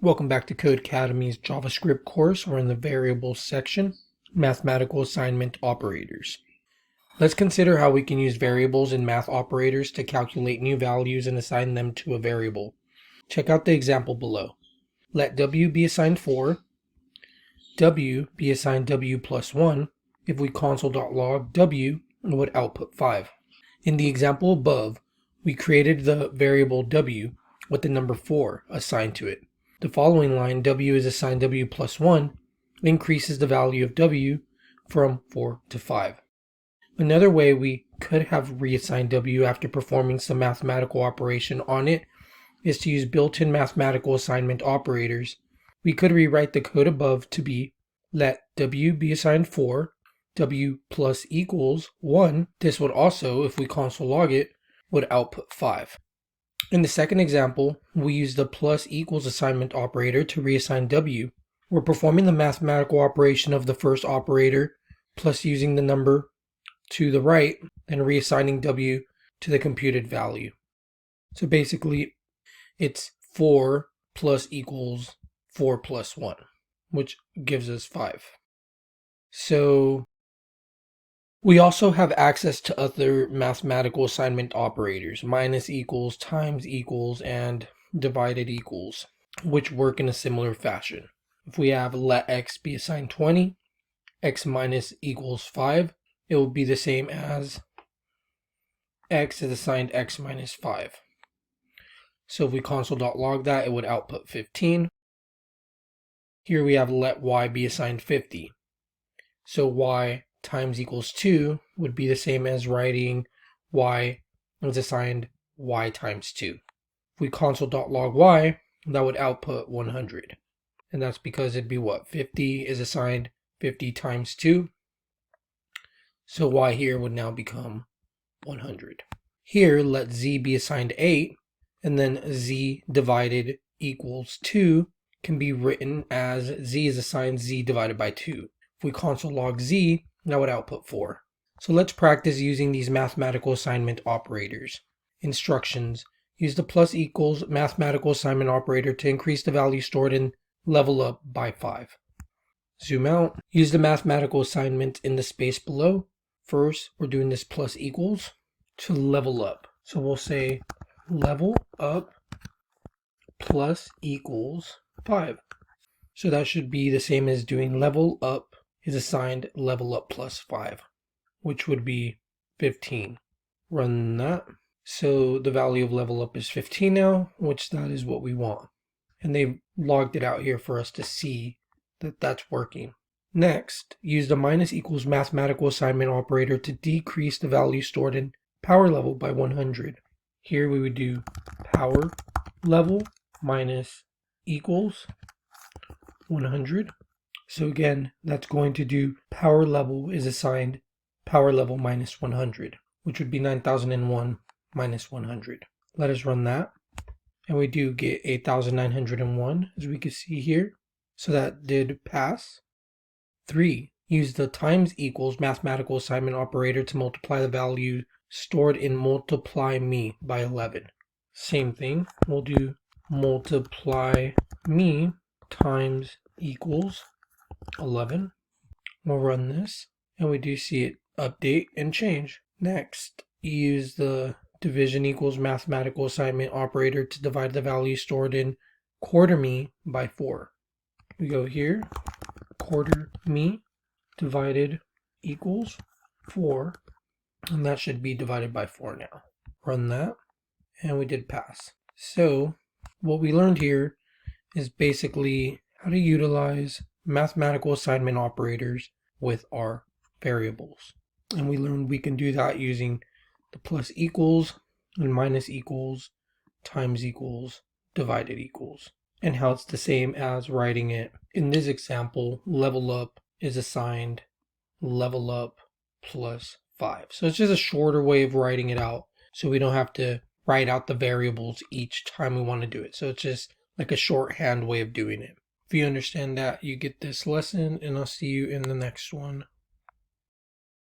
Welcome back to Codecademy's JavaScript course. We're in the variables section, mathematical assignment operators. Let's consider how we can use variables and math operators to calculate new values and assign them to a variable. Check out the example below. Let w be assigned 4, w be assigned w plus 1. If we console.log w, it would output 5. In the example above, we created the variable w with the number 4 assigned to it. The following line, w is assigned w plus 1, increases the value of w from 4 to 5. Another way we could have reassigned w after performing some mathematical operation on it is to use built-in mathematical assignment operators. We could rewrite the code above to be let w be assigned 4, w plus equals 1. This would also, if we console log it, would output 5. In the second example, we use the plus equals assignment operator to reassign w. We're performing the mathematical operation of the first operator, plus using the number to the right, and reassigning w to the computed value. So basically, it's 4 plus equals 4 plus 1, which gives us 5. So we also have access to other mathematical assignment operators, minus equals, times equals, and divided equals, which work in a similar fashion. If we have let x be assigned 20, x minus equals 5, it will be the same as x is assigned x minus 5. So if we console.log that, it would output 15. Here we have let y be assigned 50. So y times equals 2 would be the same as writing y is assigned y times 2. If we console.log y, that would output 100. And that's because it'd be what? 50 is assigned 50 times 2. So y here would now become 100. Here, let z be assigned 8, and then z divided equals 2 can be written as z is assigned z divided by 2. If we console log z, that would output 4. So let's practice using these mathematical assignment operators. Instructions. Use the plus equals mathematical assignment operator to increase the value stored in level up by 5. Zoom out. Use the mathematical assignment in the space below. First, we're doing this plus equals to level up. So we'll say level up plus equals 5. So that should be the same as doing level up is assigned level up plus 5, which would be 15. Run that. So the value of level up is 15 now, which that is what we want. And they've logged it out here for us to see that that's working. Next, use the minus equals mathematical assignment operator to decrease the value stored in power level by 100. Here we would do power level minus equals 100. So again, that's going to do power level is assigned power level minus 100, which would be 9001 minus 100. Let us run that. And we do get 8901, as we can see here. So that did pass. 3. Use the times equals mathematical assignment operator to multiply the value stored in multiply me by 11. Same thing. We'll do multiply me times equals 11. We'll run this, and we do see it update and change. Next, use the division equals mathematical assignment operator to divide the value stored in quarter me by 4. We go here, quarter me divided equals 4, and that should be divided by 4 now. Run that, and we did pass. So what we learned here is basically how to utilize mathematical assignment operators with our variables. And we learned we can do that using the plus equals and minus equals, times equals, divided equals, and how it's the same as writing it. In this example, level up is assigned level up plus 5. So it's just a shorter way of writing it out, so we don't have to write out the variables each time we want to do it. So it's just like a shorthand way of doing it. If you understand that, you get this lesson, and I'll see you in the next one.